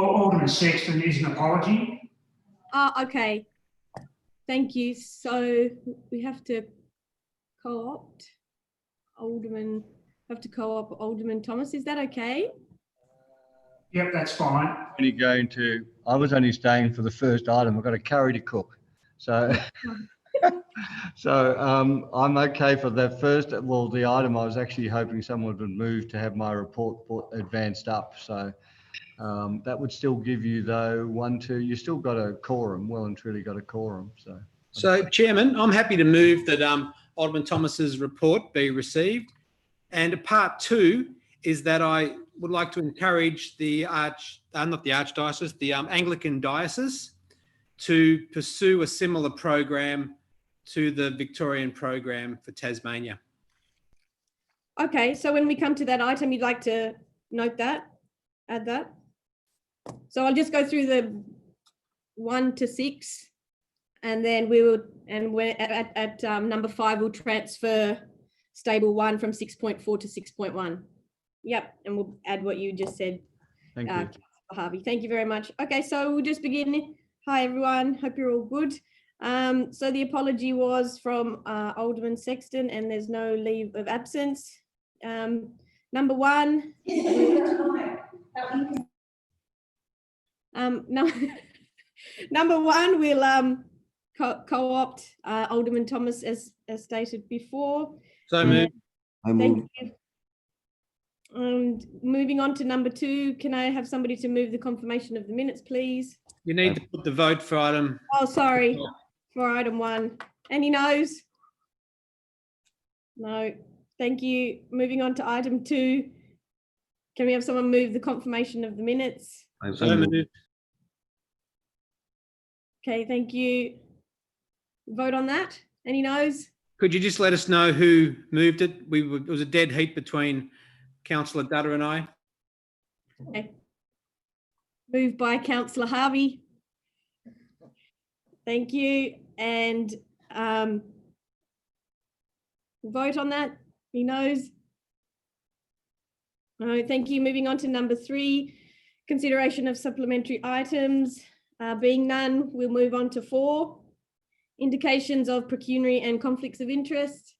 Alderman Sexton is an apology. Okay. Thank you. So we have to co-opt Alderman. Alderman Thomas. Is that okay? Yep, that's fine. I was only staying for the first item. I've got a curry to cook, so I'm okay for that first. Well, the item I was actually hoping someone would move to have my report advanced up. So that would still give you, though, 1, 2. You still got a quorum. Well and truly got a quorum. So, Chairman, I'm happy to move that Alderman Thomas's report be received. And part 2 is that I would like to encourage the Anglican Diocese to pursue a similar program to the Victorian program for Tasmania. Okay, so when we come to that item, you'd like to note that, add that. So I'll just go through the 1 to 6, and then we're at number 5, we'll transfer stable 1 from 6.4 to 6.1. Yep, and we'll add what you just said. Thank you. Councillor Harvey. Thank you very much. Okay, so we'll just begin. Hi, everyone. Hope you're all good. So the apology was from Alderman Sexton, and there's no leave of absence. Number 1. Number 1, we'll co-opt Alderman Thomas as stated before. So moved. Thank you. And moving on to number 2, can I have somebody to move the confirmation of the minutes, please? You need to put the vote for item. Oh, sorry, for item 1. Any no's? No. Thank you. Moving on to item 2. Can we have someone move the confirmation of the minutes? So moved. Okay, thank you. Vote on that. Any no's? Could you just let us know who moved it? It was a dead heat between Councillor Dutta and I. Okay. Moved by Councillor Harvey. Thank you. And vote on that. He knows. No, thank you. Moving on to number 3, consideration of supplementary items. Being none, we'll move on to 4, indications of pecuniary and conflicts of interest.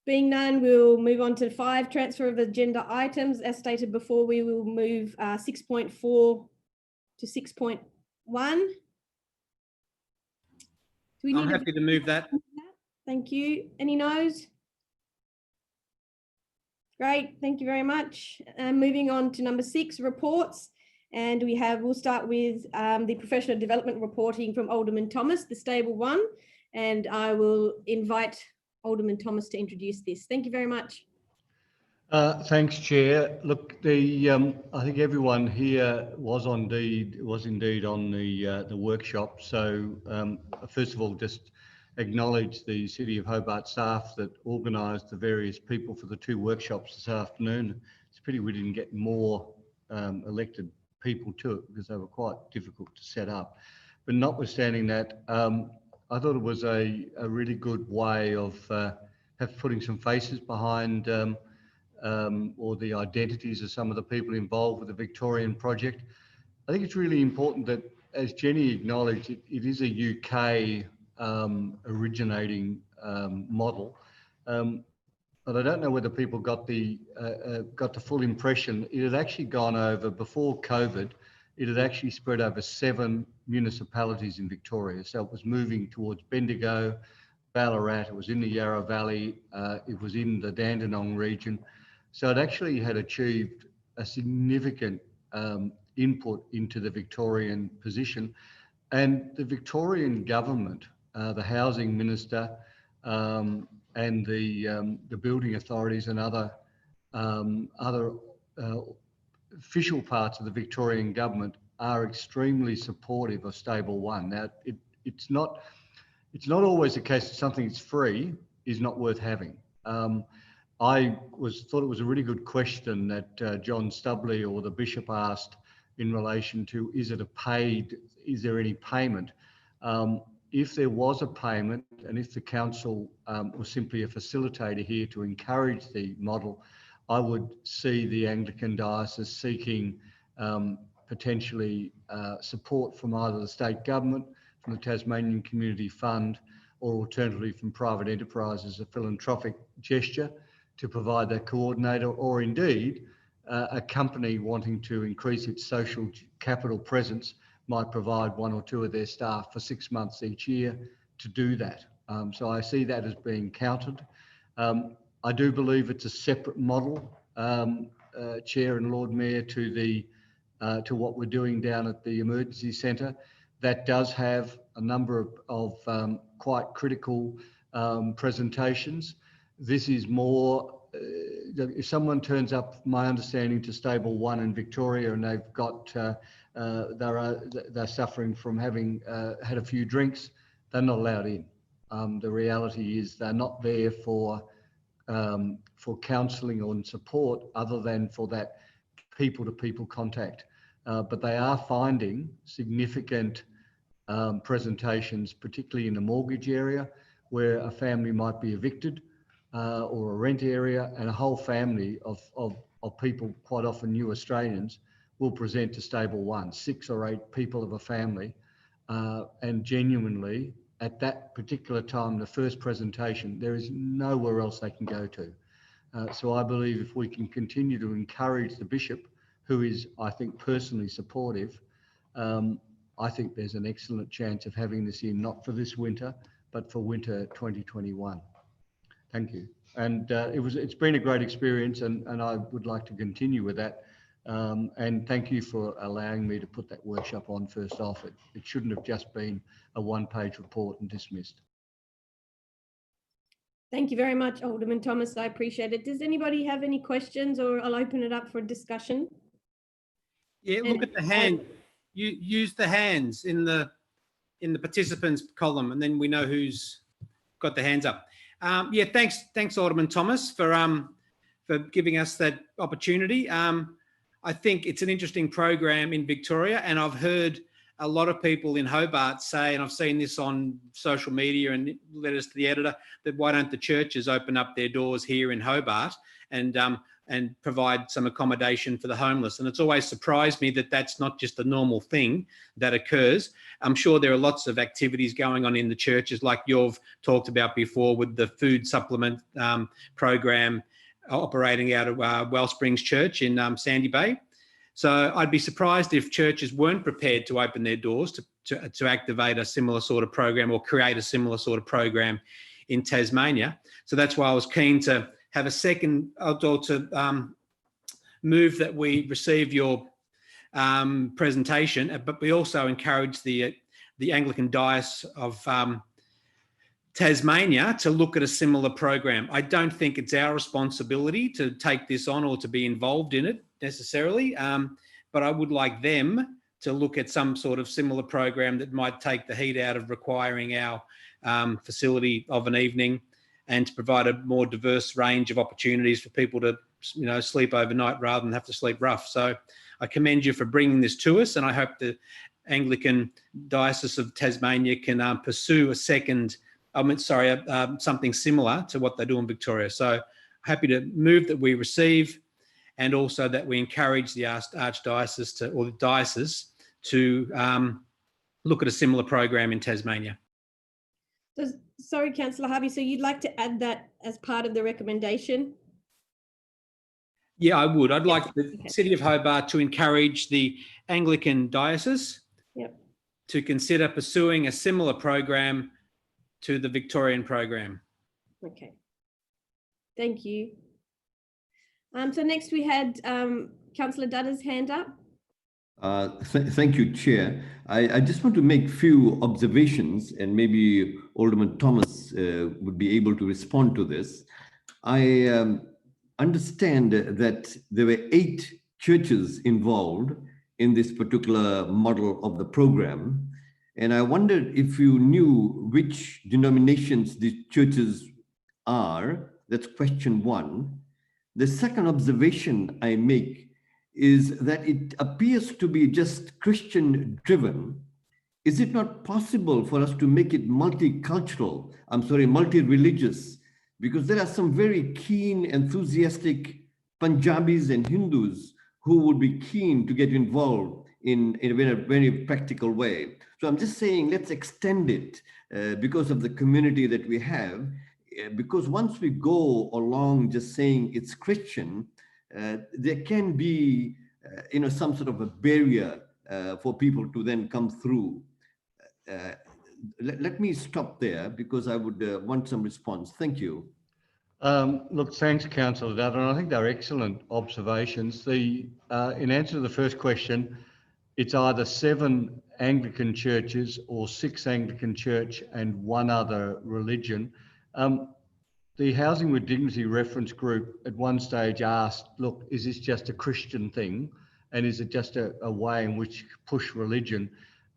Being none, we'll move on to 5, transfer of agenda items. As stated before, we will move 6.4 to 6.1. I'm happy to move that. Thank you. Any no's? Great, thank you very much. Moving on to number 6, reports. And we'll start with the professional development reporting from Alderman Thomas, the stable 1. And I will invite Alderman Thomas to introduce this. Thank you very much. Thanks, Chair. Look, I think everyone here was indeed on the workshop. So first of all, just acknowledge the City of Hobart staff that organised the various people for the 2 workshops this afternoon. It's a pity we didn't get more elected people to it because they were quite difficult to set up. But notwithstanding that, I thought it was a really good way of putting some faces behind or the identities of some of the people involved with the Victorian project. I think it's really important that, as Jenny acknowledged, it is a UK originating model. But I don't know whether people got the full impression. It had actually gone over, before COVID, it had actually spread over 7 municipalities in Victoria. So it was moving towards Bendigo, Ballarat, it was in the Yarra Valley, it was in the Dandenong region. So it actually had achieved a significant input into the Victorian position. And the Victorian government, the housing minister, and the building authorities and other official parts of the Victorian government are extremely supportive of Stable 1. Now, it's not always the case that something that's free is not worth having. I thought it was a really good question that John Stubley or the Bishop asked in relation to, is there any payment? If there was a payment, and if the council was simply a facilitator here to encourage the model, I would see the Anglican Diocese seeking potentially support from either the state government, from the Tasmanian Community Fund, or alternatively from private enterprise as a philanthropic gesture to provide that coordinator, or indeed a company wanting to increase its social capital presence might provide 1 or 2 of their staff for 6 months each year to do that. So I see that as being counted. I do believe it's a separate model, Chair and Lord Mayor, to what we're doing down at the emergency centre. That does have a number of quite critical presentations. This is more, if someone turns up, my understanding, to Stable 1 in Victoria and they've got, they're suffering from having had a few drinks, they're not allowed in. The reality is they're not there for counselling or support other than for that people-to-people contact. But they are finding significant presentations, particularly in the mortgage area, where a family might be evicted or a rent area, and a whole family of people, quite often new Australians, will present to Stable 1, 6 or 8 people of a family, and genuinely, at that particular time, the first presentation, there is nowhere else they can go to. So I believe if we can continue to encourage the Bishop, who is, I think, personally supportive, I think there's an excellent chance of having this in, not for this winter, but for winter 2021. Thank you. And it's been a great experience, and I would like to continue with that. And thank you for allowing me to put that workshop on first off. It shouldn't have just been a 1-page report and dismissed. Thank you very much, Alderman Thomas. I appreciate it. Does anybody have any questions, or I'll open it up for discussion? Yeah, look at the hand. You use the hands in the participants column, and then we know who's got the hands up. Yeah, thanks, Alderman Thomas, for giving us that opportunity. I think it's an interesting program in Victoria, and I've heard a lot of people in Hobart say, and I've seen this on social media and letters to the editor, that why don't the churches open up their doors here in Hobart and provide some accommodation for the homeless? And it's always surprised me that that's not just a normal thing that occurs. I'm sure there are lots of activities going on in the churches, like you've talked about before with the food supplement program operating out of Wellsprings Church in Sandy Bay. So I'd be surprised if churches weren't prepared to open their doors to activate a similar sort of program or create a similar sort of program in Tasmania. So that's why I was keen to have a second, or to move that we receive your presentation, but we also encourage the Anglican Diocese of Tasmania to look at a similar program. I don't think it's our responsibility to take this on or to be involved in it necessarily, but I would like them to look at some sort of similar program that might take the heat out of requiring our facility of an evening, and to provide a more diverse range of opportunities for people to, sleep overnight rather than have to sleep rough. So I commend you for bringing this to us, and I hope the Anglican Diocese of Tasmania can pursue something similar to what they do in Victoria. So happy to move that we receive, and also that we encourage the Archdiocese or the diocese to look at a similar program in Tasmania. Sorry, Councillor Harvey, so you'd like to add that as part of the recommendation? Yeah, I would. I'd like the City of Hobart to encourage the Anglican Diocese to consider pursuing a similar program to the Victorian program. Okay, thank you. So next we had Councillor Dudda's hand up. Thank you, Chair. I just want to make a few observations, and maybe Alderman Thomas would be able to respond to this. I understand that there were 8 churches involved in this particular model of the program, and I wondered if you knew which denominations these churches are. That's question 1. The second observation I make is that it appears to be just Christian driven. Is it not possible for us to make it multi-cultural, multi-religious? Because there are some very keen, enthusiastic Punjabis and Hindus who would be keen to get involved in a very practical way. So I'm just saying, let's extend it because of the community that we have. Because once we go along just saying it's Christian, there can be, some sort of a barrier for people to then come through. Let me stop there because I would want some response. Thank you. Look, thanks, Councillor Dutton. I think they're excellent observations. In answer to the first question, it's either 7 Anglican churches or 6 Anglican church and 1 other religion. The Housing with Dignity reference group at one stage asked, look, is this just a Christian thing? And is it just a way in which push religion?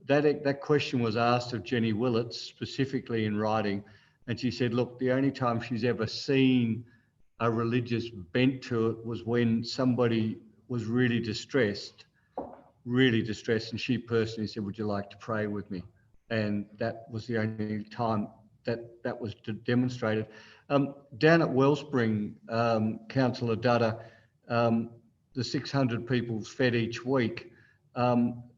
That question was asked of Jenny Willits specifically in writing. And she said, look, the only time she's ever seen a religious bent to it was when somebody was really distressed. And she personally said, would you like to pray with me? And that was the only time that was demonstrated. Down at Wellspring, Councillor Dutta, the 600 people fed each week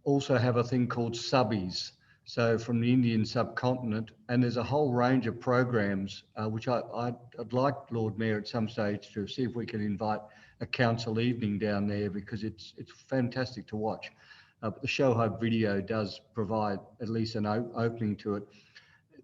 also have a thing called subbies. So from the Indian subcontinent, and there's a whole range of programs, which I'd like Lord Mayor at some stage to see if we can invite a council evening down there, because it's fantastic to watch. But the Show Hope video does provide at least an opening to it.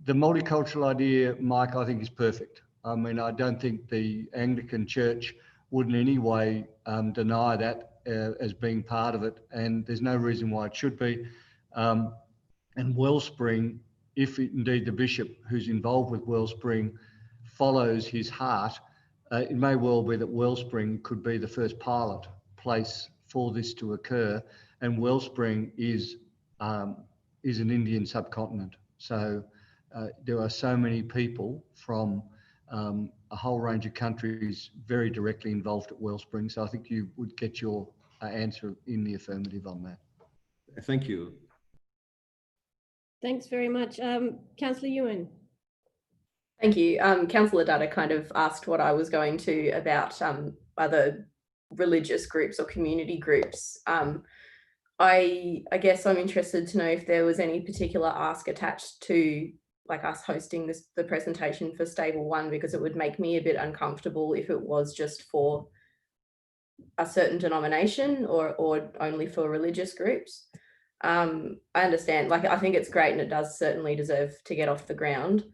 The multicultural idea, Mike, I think is perfect. I mean, I don't think the Anglican Church would in any way deny that as being part of it, and there's no reason why it should be. And Wellspring, if indeed the bishop who's involved with Wellspring follows his heart, it may well be that Wellspring could be the first pilot place for this to occur. And Wellspring is an Indian subcontinent. So there are so many people from a whole range of countries very directly involved at Wellspring. So I think you would get your answer in the affirmative on that. Thank you. Thanks very much. Councillor Ewan. Thank you. Councillor Dutta kind of asked what I was going to about other religious groups or community groups. I guess I'm interested to know if there was any particular ask attached to like us hosting the presentation for Stable 1, because it would make me a bit uncomfortable if it was just for a certain denomination or only for religious groups. I understand, like, I think it's great and it does certainly deserve to get off the ground.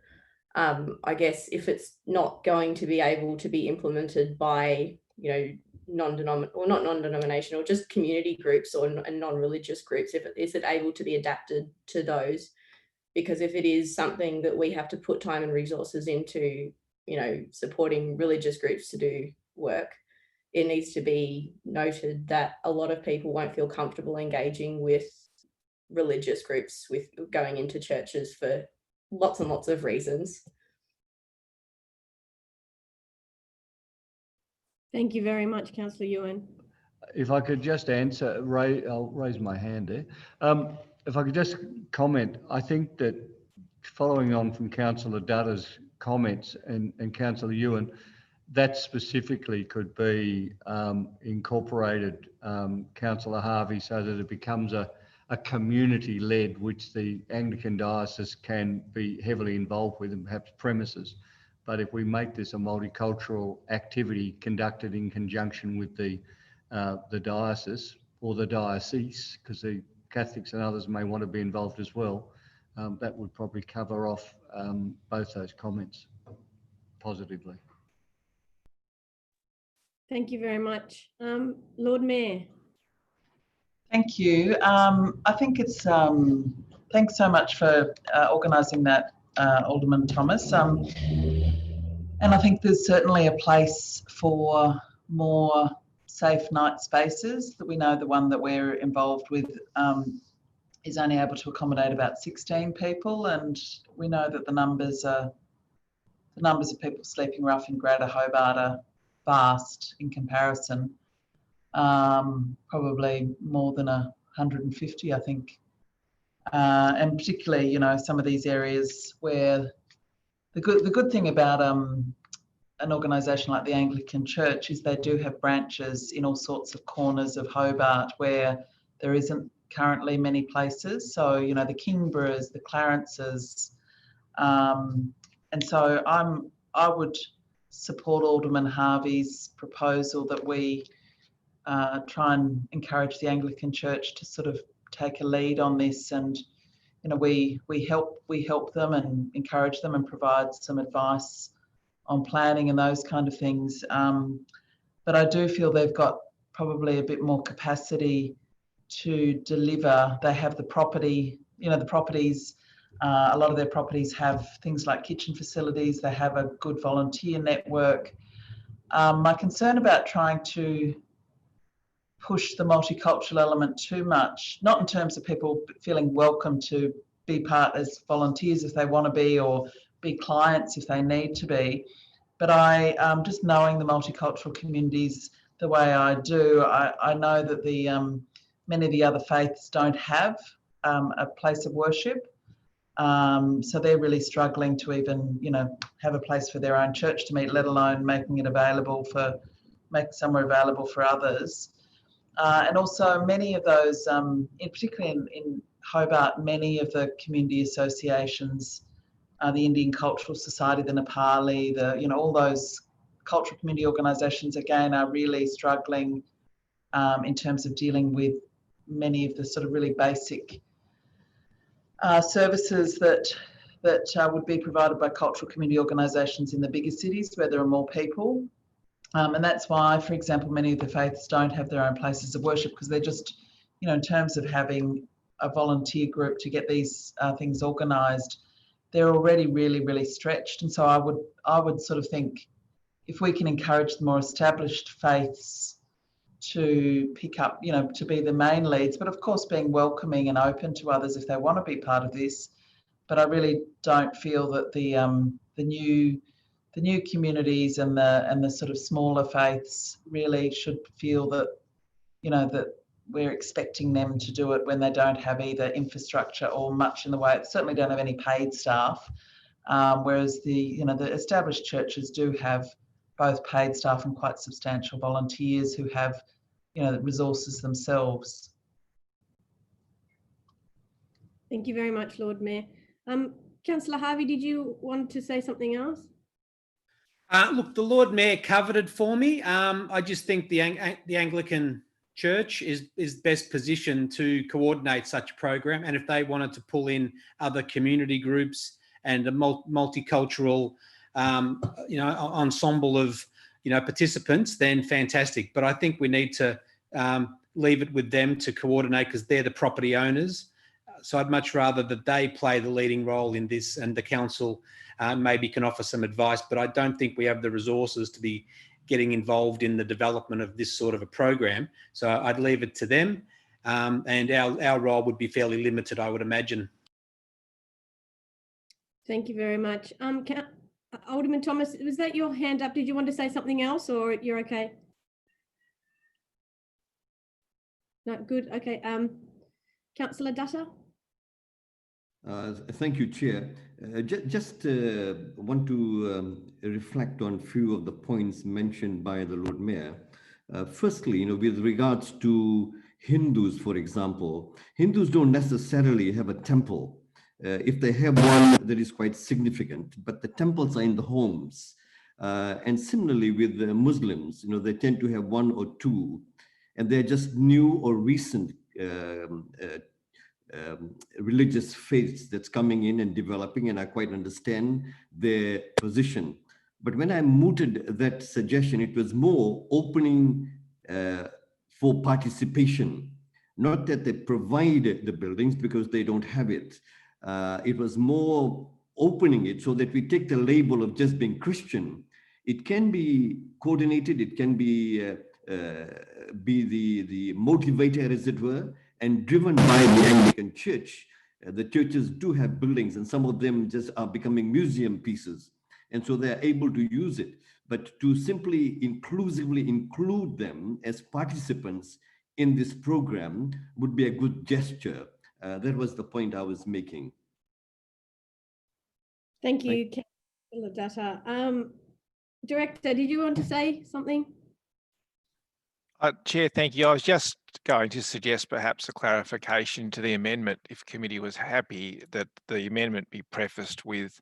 I guess if it's not going to be able to be implemented by, not non-denominational, just community groups or non-religious groups, is it able to be adapted to those? Because if it is something that we have to put time and resources into, supporting religious groups to do work, it needs to be noted that a lot of people won't feel comfortable engaging with religious groups with going into churches for lots and lots of reasons. Thank you very much, Councillor Ewan. If I could just answer, I'll raise my hand there. If I could just comment, I think that following on from Councillor Dutta's comments and Councillor Ewan, that specifically could be incorporated, Councillor Harvey, so that it becomes a community-led, which the Anglican diocese can be heavily involved with and perhaps premises. But if we make this a multicultural activity conducted in conjunction with the diocese or the diocese, because the Catholics and others may want to be involved as well, that would probably cover off both those comments positively. Thank you very much. Lord Mayor. Thank you. I think it's, thanks so much for organising that, Alderman Thomas. And I think there's certainly a place for more safe night spaces. That we know the one that we're involved with is only able to accommodate about 16 people, and we know that the numbers of people sleeping rough in Greater Hobart are vast in comparison. Probably more than 150, I think. And particularly, some of these areas where the good thing about an organisation like the Anglican Church is they do have branches in all sorts of corners of Hobart where there isn't currently many places. So, you know, the Kingboroughs, the Clarences. And so I would support Alderman Harvey's proposal that we try and encourage the Anglican Church to sort of take a lead on this, and you know, we help them and encourage them and provide some advice on planning and those kind of things. But I do feel they've got probably a bit more capacity to deliver. They have the property, you know, the properties. A lot of their properties have things like kitchen facilities. They have a good volunteer network. My concern about trying to push the multicultural element too much, not in terms of people feeling welcome to be part as volunteers if they want to be, or be clients if they need to be, but I just knowing the multicultural communities the way I do, I know that the many of the other faiths don't have a place of worship. So they're really struggling to even, you know, have a place for their own church to meet, let alone making somewhere available for others. And also many of those, particularly in Hobart, many of the community associations, the Indian Cultural Society, the Nepali, all those cultural community organisations, again, are really struggling in terms of dealing with many of the sort of really basic services that would be provided by cultural community organisations in the bigger cities where there are more people. And that's why, for example, many of the faiths don't have their own places of worship, because they're just, you know, in terms of having a volunteer group to get these things organised, they're already really, really stretched. And so I would sort of think if we can encourage the more established faiths to pick up, you know, to be the main leads, but of course being welcoming and open to others if they want to be part of this. But I really don't feel that the new communities and the sort of smaller faiths really should feel that, you know, that we're expecting them to do it when they don't have either infrastructure or much in the way, certainly don't have any paid staff. Whereas the established churches do have both paid staff and quite substantial volunteers who have, you know, resources themselves. Thank you very much, Lord Mayor. Councillor Harvey, did you want to say something else? Look, the Lord Mayor covered it for me. I just think the Anglican Church is best positioned to coordinate such a program, and if they wanted to pull in other community groups and a multicultural, ensemble of, you know, participants, then fantastic. But I think we need to leave it with them to coordinate, because they're the property owners. So I'd much rather that they play the leading role in this, and the council maybe can offer some advice, but I don't think we have the resources to be getting involved in the development of this sort of a program. So I'd leave it to them, and our role would be fairly limited, I would imagine. Thank you very much. Alderman Thomas, was that your hand up? Did you want to say something else, or you're okay? No, good. Okay. Councillor Dutta? Thank you, Chair. Just want to reflect on a few of the points mentioned by the Lord Mayor. Firstly, you know, with regards to Hindus, for example, Hindus don't necessarily have a temple. If they have one, that is quite significant, but the temples are in the homes. And similarly with the Muslims, you know, they tend to have one or two, and they're just new or recent religious faiths that's coming in and developing, and I quite understand their position. But when I mooted that suggestion, it was more opening for participation, not that they provide the buildings because they don't have it. It was more opening it so that we take the label of just being Christian. It can be coordinated, it can be the motivator, as it were, and driven by the Anglican Church. The churches do have buildings, and some of them just are becoming museum pieces. And so they're able to use it. But to simply inclusively include them as participants in this program would be a good gesture. That was the point I was making. Thank you, Councillor Dutta. Director, did you want to say something? Chair, thank you. I was just going to suggest perhaps a clarification to the amendment, if committee was happy that the amendment be prefaced with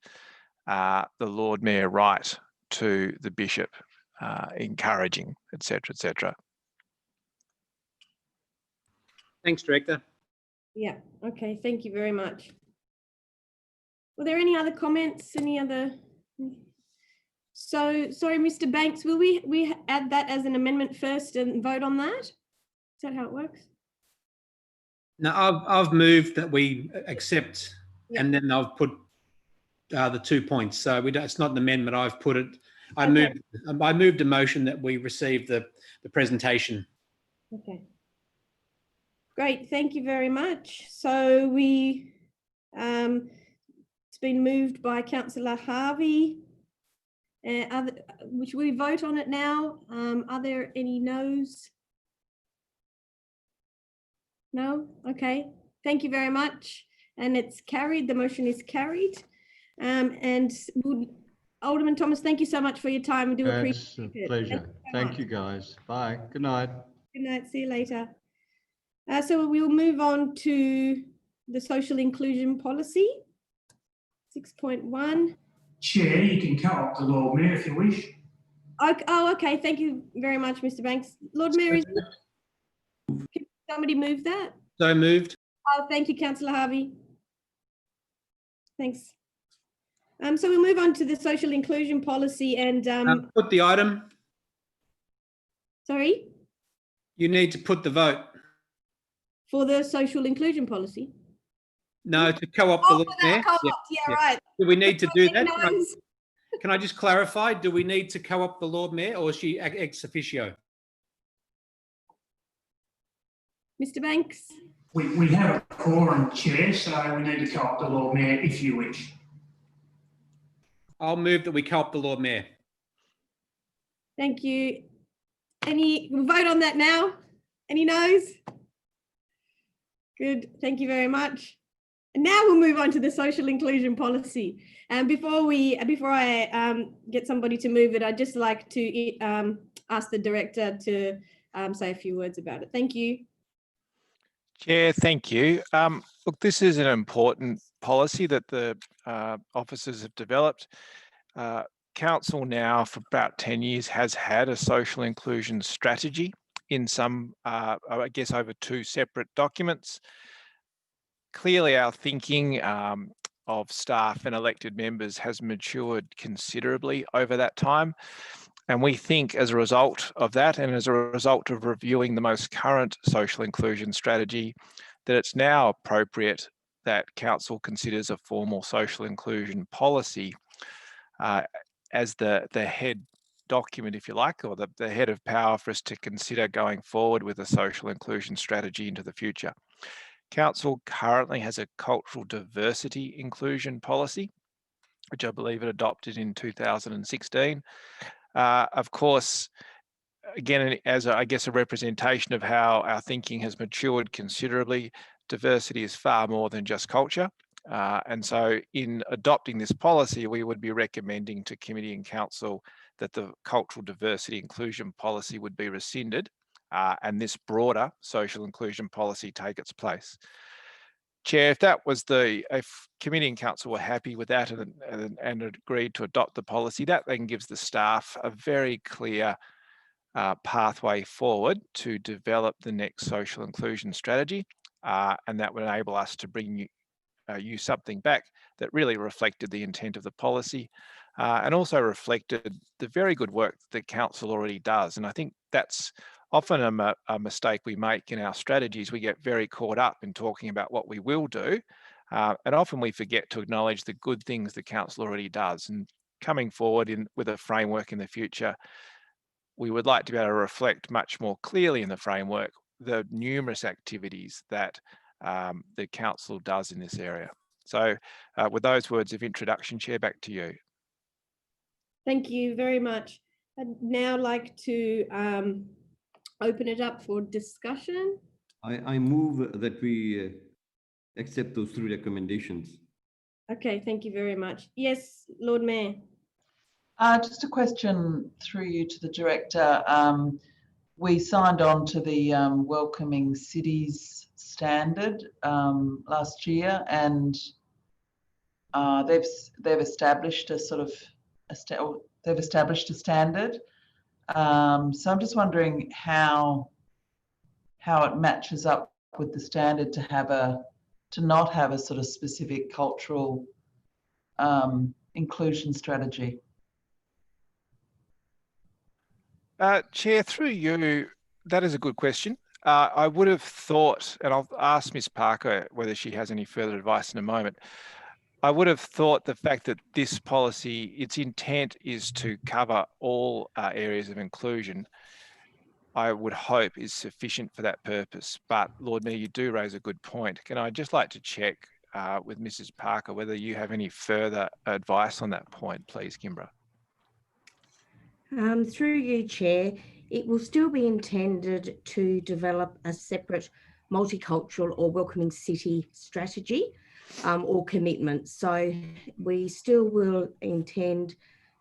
the Lord Mayor right to the Bishop, encouraging, etc., etc. Thanks, Director. Yeah, okay, thank you very much. Were there any other comments, any other? So, sorry, Mr. Banks, will we add that as an amendment first and vote on that? Is that how it works? No, I've moved that we accept, Yeah. and then I've put the 2 points. So we don't, it's not an amendment. I've put it. I Okay. moved a motion that we receive the presentation. Okay. Great, thank you very much. So we, it's been moved by Councillor Harvey. Which we vote on it now. Are there any no's? No? Okay, thank you very much. And it's carried, the motion is carried. And Alderman Thomas, thank you so much for your time. I do It's appreciate a it. pleasure. Thank you, guys. Bye. Good night. Good night, see you later. So we'll move on to the social inclusion policy, 6.1. Chair, you can cut off the Lord Mayor if you wish. Oh, okay, thank you very much, Mr. Banks. Lord Mayor, can somebody move that? So moved. Oh, thank you, Councillor Harvey. Thanks. So we'll move on to the social inclusion policy and, Put the item. sorry, You need to put the vote. for the social inclusion policy. No, to co-opt the Oh, Lord for Mayor. that co-op, Yeah, yeah, yeah. right. Do we need to do that? No's. Can I just clarify? Do we need to co-opt the Lord Mayor, or is she ex officio? Mr. Banks? We have a quorum, Chair, so we need to cut off the Lord Mayor if you wish. I'll move that we co-opt the Lord Mayor. Thank you. We'll vote on that now. Any no's? Good, thank you very much. And now we'll move on to the social inclusion policy. And before I get somebody to move it, I'd just like to ask the director to say a few words about it. Thank you. Chair, thank you. Look, this is an important policy that the officers have developed. Council now for about 10 years has had a social inclusion strategy in some, I guess, over 2 separate documents. Clearly, our thinking of staff and elected members has matured considerably over that time. And we think as a result of that, and as a result of reviewing the most current social inclusion strategy, that it's now appropriate that Council considers a formal social inclusion policy as the head document, if you like, or the head of power for us to consider going forward with a social inclusion strategy into the future. Council currently has a cultural diversity inclusion policy, which I believe it adopted in 2016. Of course, again, as I guess a representation of how our thinking has matured considerably, diversity is far more than just culture. And so in adopting this policy, we would be recommending to committee and council that the cultural diversity inclusion policy would be rescinded and this broader social inclusion policy take its place. Chair, if committee and council were happy with that and agreed to adopt the policy, that then gives the staff a very clear pathway forward to develop the next social inclusion strategy. And that would enable us to bring you something back that really reflected the intent of the policy and also reflected the very good work that council already does. And I think that's often a mistake we make in our strategies. We get very caught up in talking about what we will do. And often we forget to acknowledge the good things the council already does. And coming forward with a framework in the future, we would like to be able to reflect much more clearly in the framework the numerous activities that the council does in this area. So with those words of introduction, Chair, back to you. Thank you very much. I'd now like to open it up for discussion. I move that we accept those 3 recommendations. Okay, thank you very much. Yes, Lord Mayor. Just a question through you to the director. we signed on to the Welcoming Cities Standard last year, and they've established a sort of they've established a standard. So I'm just wondering how it matches up with the standard to not have a sort of specific cultural inclusion strategy. Chair, through you, that is a good question. I would have thought, and I'll ask Ms. Parker whether she has any further advice in a moment. I would have thought the fact that this policy, its intent is to cover all areas of inclusion, I would hope is sufficient for that purpose. But Lord Mayor, you do raise a good point. Can I just like to check with Mrs. Parker whether you have any further advice on that point, please, Kimbra? Through you, Chair, it will still be intended to develop a separate multicultural or welcoming city strategy or commitment. So we still will intend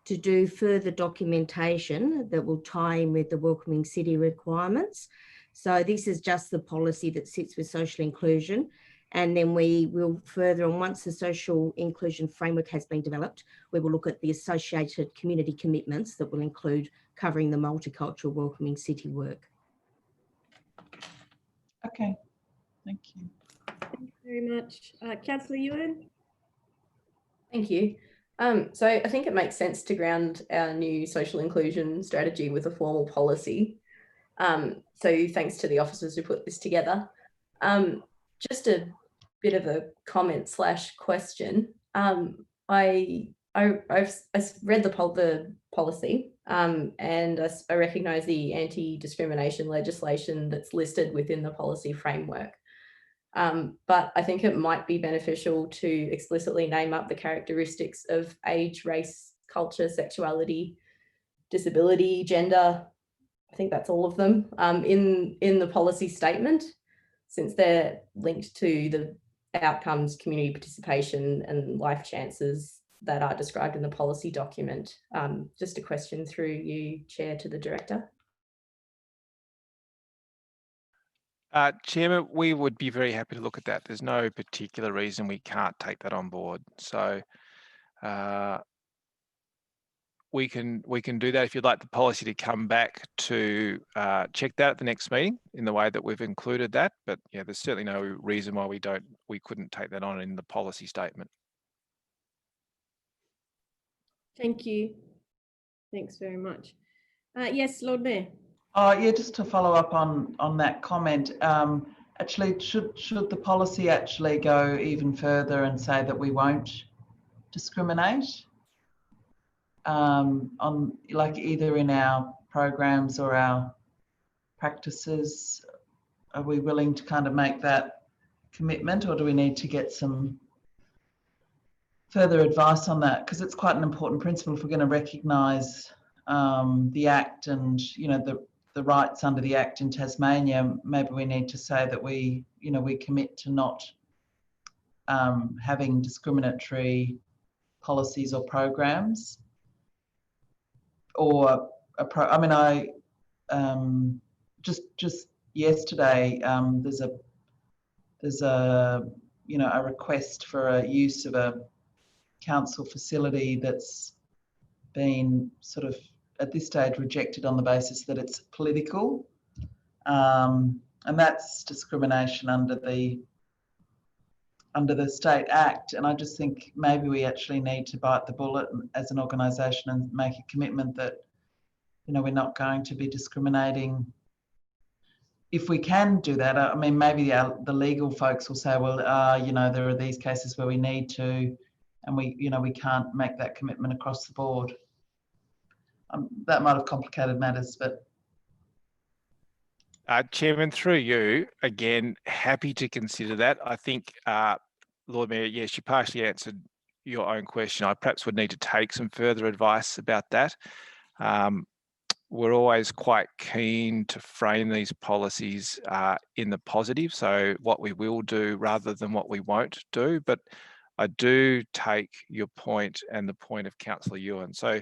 to do further documentation that will tie in with the welcoming city requirements. So this is just the policy that sits with social inclusion. And then we will further on, once the social inclusion framework has been developed, we will look at the associated community commitments that will include covering the multicultural welcoming city work. Okay, thank you. Thank you very much. Councillor Ewan? Thank you. So I think it makes sense to ground our new social inclusion strategy with a formal policy. So thanks to the officers who put this together. Just a bit of a comment / question. I've read the policy and I recognise the anti-discrimination legislation that's listed within the policy framework. But I think it might be beneficial to explicitly name up the characteristics of age, race, culture, sexuality, disability, gender. I think that's all of them in the policy statement, since they're linked to the outcomes, community participation and life chances that are described in the policy document. Just a question through you, Chair, to the Director. Chairman, we would be very happy to look at that. There's no particular reason we can't take that on board. So we can do that. If you'd like the policy to come back to check that at the next meeting in the way that we've included that. But yeah, there's certainly no reason why we couldn't take that on in the policy statement. Thank you. Thanks very much. Yes, Lord Mayor. Yeah, just to follow up on that comment, actually, should the policy actually go even further and say that we won't discriminate on, like, either in our programs or our practices? Are we willing to kind of make that commitment, or do we need to get some further advice on that? Because it's quite an important principle if we're going to recognise the Act and, you know, the rights under the Act in Tasmania. Maybe we need to say that we commit to not having discriminatory policies or programs. Or just yesterday there's a request for a use of a council facility that's been sort of at this stage rejected on the basis that it's political, and that's discrimination under the State Act. And I just think maybe we actually need to bite the bullet as an organisation and make a commitment that, you know, we're not going to be discriminating. If we can do that, I mean, maybe the legal folks will say, well, you know, there are these cases where we need to, and we can't make that commitment across the board. That might have complicated matters, but. Chairman, through you, again, happy to consider that. I think, Lord Mayor, yes, you partially answered your own question. I perhaps would need to take some further advice about that. We're always quite keen to frame these policies in the positive, so what we will do rather than what we won't do. But I do take your point and the point of Councillor Ewan. So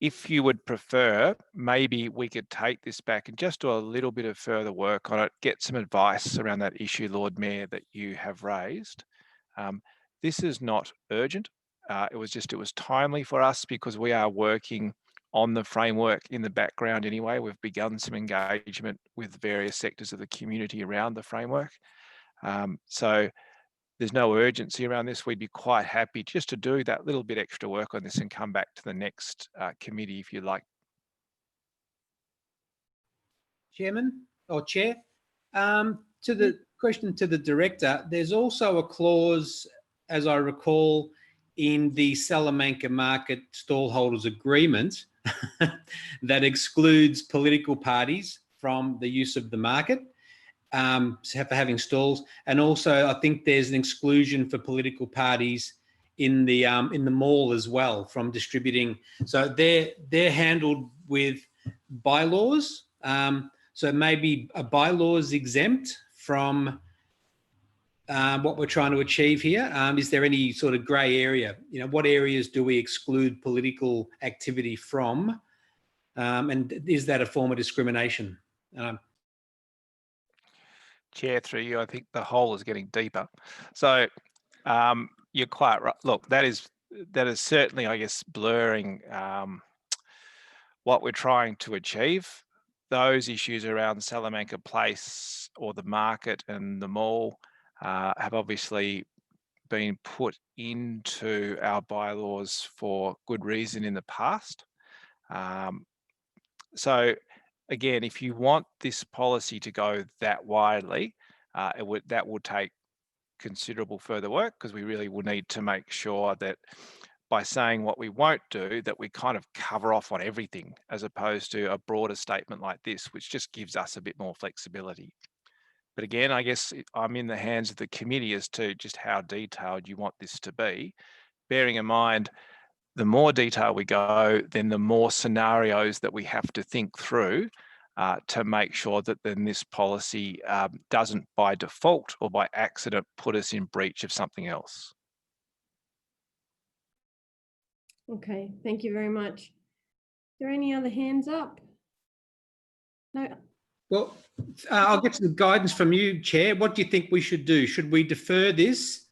if you would prefer, maybe we could take this back and just do a little bit of further work on it, get some advice around that issue, Lord Mayor, that you have raised. This is not urgent. It was timely for us because we are working on the framework in the background anyway. We've begun some engagement with various sectors of the community around the framework. So there's no urgency around this. We'd be quite happy just to do that little bit extra work on this and come back to the next committee if you'd like. Chairman or Chair, to the question to the Director, there's also a clause, as I recall, in the Salamanca Market Stallholders Agreement that excludes political parties from the use of the market for having stalls, and also I think there's an exclusion for political parties in the mall as well from distributing. So they're handled with bylaws. So maybe a bylaws exempt from what we're trying to achieve here. Is there any sort of grey area? You know, what areas do we exclude political activity from? And is that a form of discrimination? Chair, through you, I think the hole is getting deeper. So you're quite right. Look, that is certainly, I guess, blurring what we're trying to achieve. Those issues around Salamanca Place or the market and the mall have obviously been put into our bylaws for good reason in the past. So again, if you want this policy to go that widely, that would take considerable further work, because we really will need to make sure that by saying what we won't do, that we kind of cover off on everything, as opposed to a broader statement like this, which just gives us a bit more flexibility. But again, I guess I'm in the hands of the committee as to just how detailed you want this to be, bearing in mind the more detail we go, then the more scenarios that we have to think through to make sure that then this policy doesn't by default or by accident put us in breach of something else. Okay, thank you very much. Are there any other hands up? No. Well, I'll get some guidance from you, Chair. What do you think we should do? Should we defer this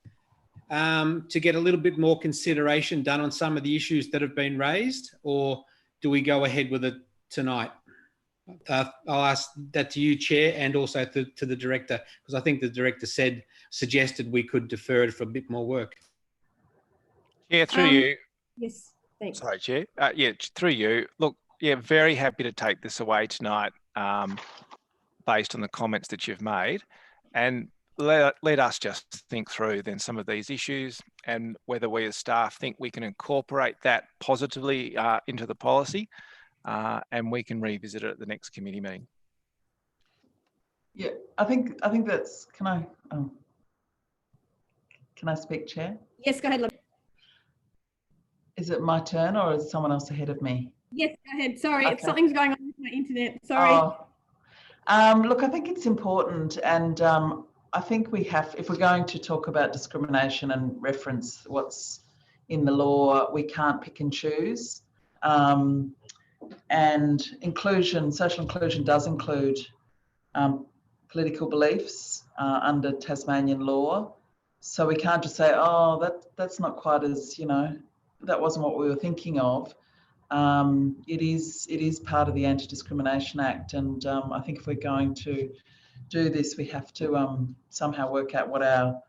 to get a little bit more consideration done on some of the issues that have been raised, or do we go ahead with it tonight? I'll ask that to you, Chair, and also to the Director, because I think the Director suggested we could defer it for a bit more work. Yeah, through you. Yes, thanks. Sorry, Chair. Yeah, through you. Look, yeah, very happy to take this away tonight based on the comments that you've made, and let us just think through then some of these issues and whether we as staff think we can incorporate that positively into the policy, and we can revisit it at the next committee meeting. Yeah, I think that's. Can I speak, Chair? Yes, go ahead. Is it my turn, or is someone else ahead of me? Yes, go ahead. Sorry, Okay. something's going on with my internet. Sorry. Look, I think it's important, and I think we have, if we're going to talk about discrimination and reference what's in the law, we can't pick and choose. And inclusion, social inclusion does include political beliefs under Tasmanian law. So we can't just say, oh, that's not quite as, you know, that wasn't what we were thinking of. It is part of the Anti-Discrimination Act, and I think if we're going to do this, we have to somehow work out what our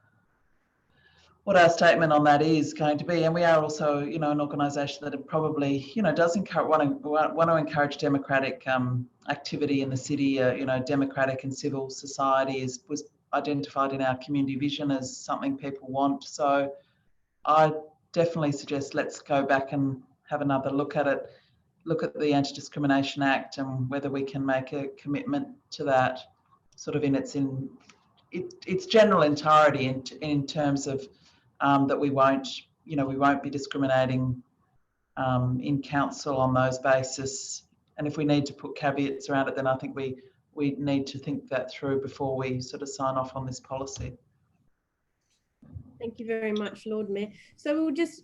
statement on that is going to be. And we are also, you know, an organisation that probably, you know, does want to encourage democratic activity in the city. You know, democratic and civil society was identified in our community vision as something people want. So I definitely suggest let's go back and have another look at it, look at the Anti-Discrimination Act and whether we can make a commitment to that sort of in its general entirety in terms of that we won't be discriminating in council on those basis. And if we need to put caveats around it, then I think we need to think that through before we sort of sign off on this policy. Thank you very much, Lord Mayor. So we'll just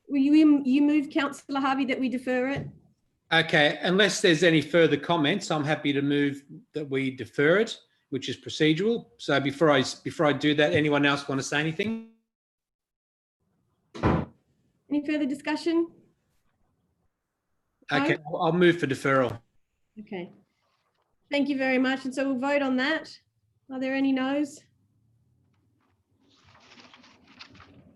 You move, Councillor Harvey, that we defer it? Okay, unless there's any further comments, I'm happy to move that we defer it, which is procedural. So before I do that, anyone else want to say anything? Any further discussion? No? Okay, I'll move for deferral. Okay. Thank you very much. And so we'll vote on that. Are there any no's?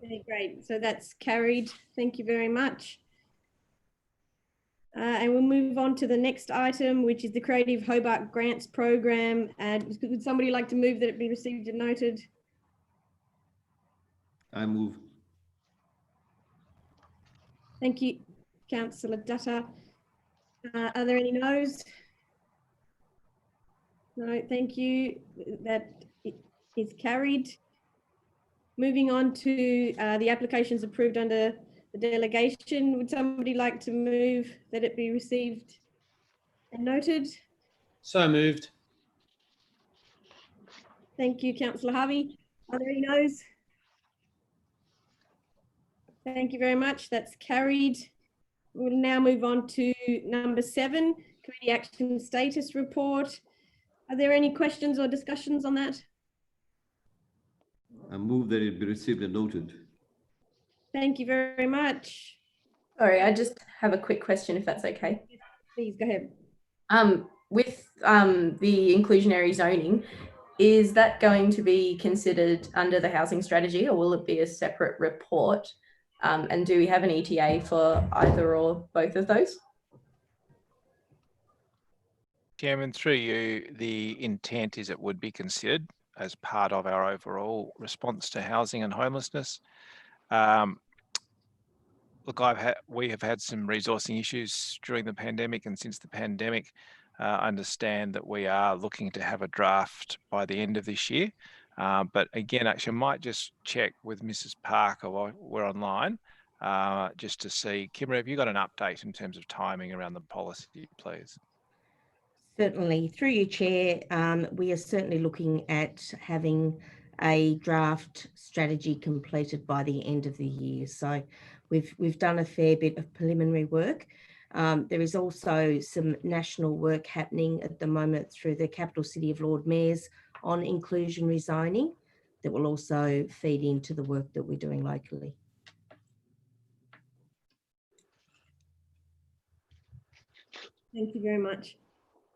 Okay, great. So that's carried. Thank you very much. And we'll move on to the next item, which is the Creative Hobart Grants Program. And would somebody like to move that it be received and noted? I move. Thank you, Councillor Dutta. Are there any no's? No, thank you. That is carried. Moving on to the applications approved under the delegation. Would somebody like to move that it be received and noted? So moved. Thank you, Councillor Harvey. Are there any no's? Thank you very much. That's carried. We'll now move on to number 7, Committee Action Status Report. Are there any questions or discussions on that? I move that it be received and noted. Thank you very much. Sorry, I just have a quick question, if that's okay. Please go ahead. With the inclusionary zoning, is that going to be considered under the housing strategy, or will it be a separate report? And do we have an ETA for either or both of those? Chairman, through you, the intent is it would be considered as part of our overall response to housing and homelessness. Look, we have had some resourcing issues during the pandemic, and since the pandemic, I understand that we are looking to have a draft by the end of this year. But again, actually, I might just check with Mrs. Parker while we're online, just to see. Kimra, have you got an update in terms of timing around the policy, please? Certainly. Through you, Chair, we are certainly looking at having a draft strategy completed by the end of the year. So we've done a fair bit of preliminary work. There is also some national work happening at the moment through the capital city of Lord Mayors on inclusionary zoning that will also feed into the work that we're doing locally. Thank you very much.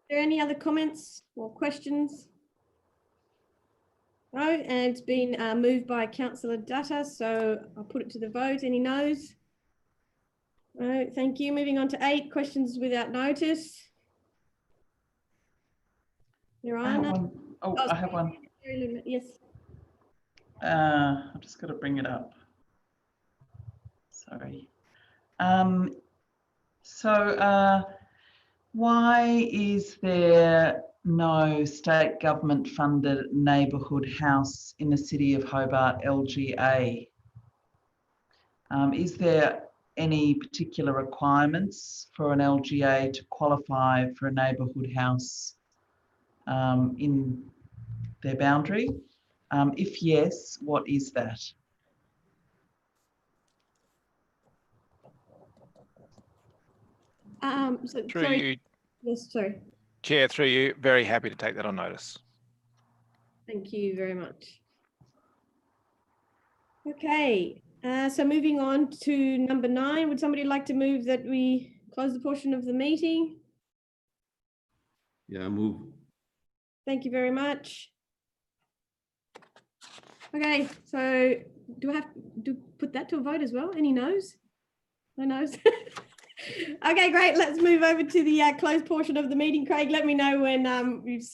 Are there any other comments or questions? No, and it's been moved by Councillor Dutta, so I'll put it to the vote. Any no's? No, thank you. Moving on to 8, questions without notice. There I are have none. one. Oh, I have one. Yes. I've just got to bring it up. Sorry. Why is there no state government funded neighbourhood house in the city of Hobart, LGA? Is there any particular requirements for an LGA to qualify for a neighbourhood house in their boundary? If yes, what is that? Through Sorry. you, Yes, sorry. Chair, through you, very happy to take that on notice. Thank you very much. Okay, so moving on to number 9, would somebody like to move that we close the portion of the meeting? Yeah, I move. Thank you very much. Okay, so do I have to put that to a vote as well? Any no's? No no's? Okay, great. Let's move over to the closed portion of the meeting. Craig, let me know when you've stopped.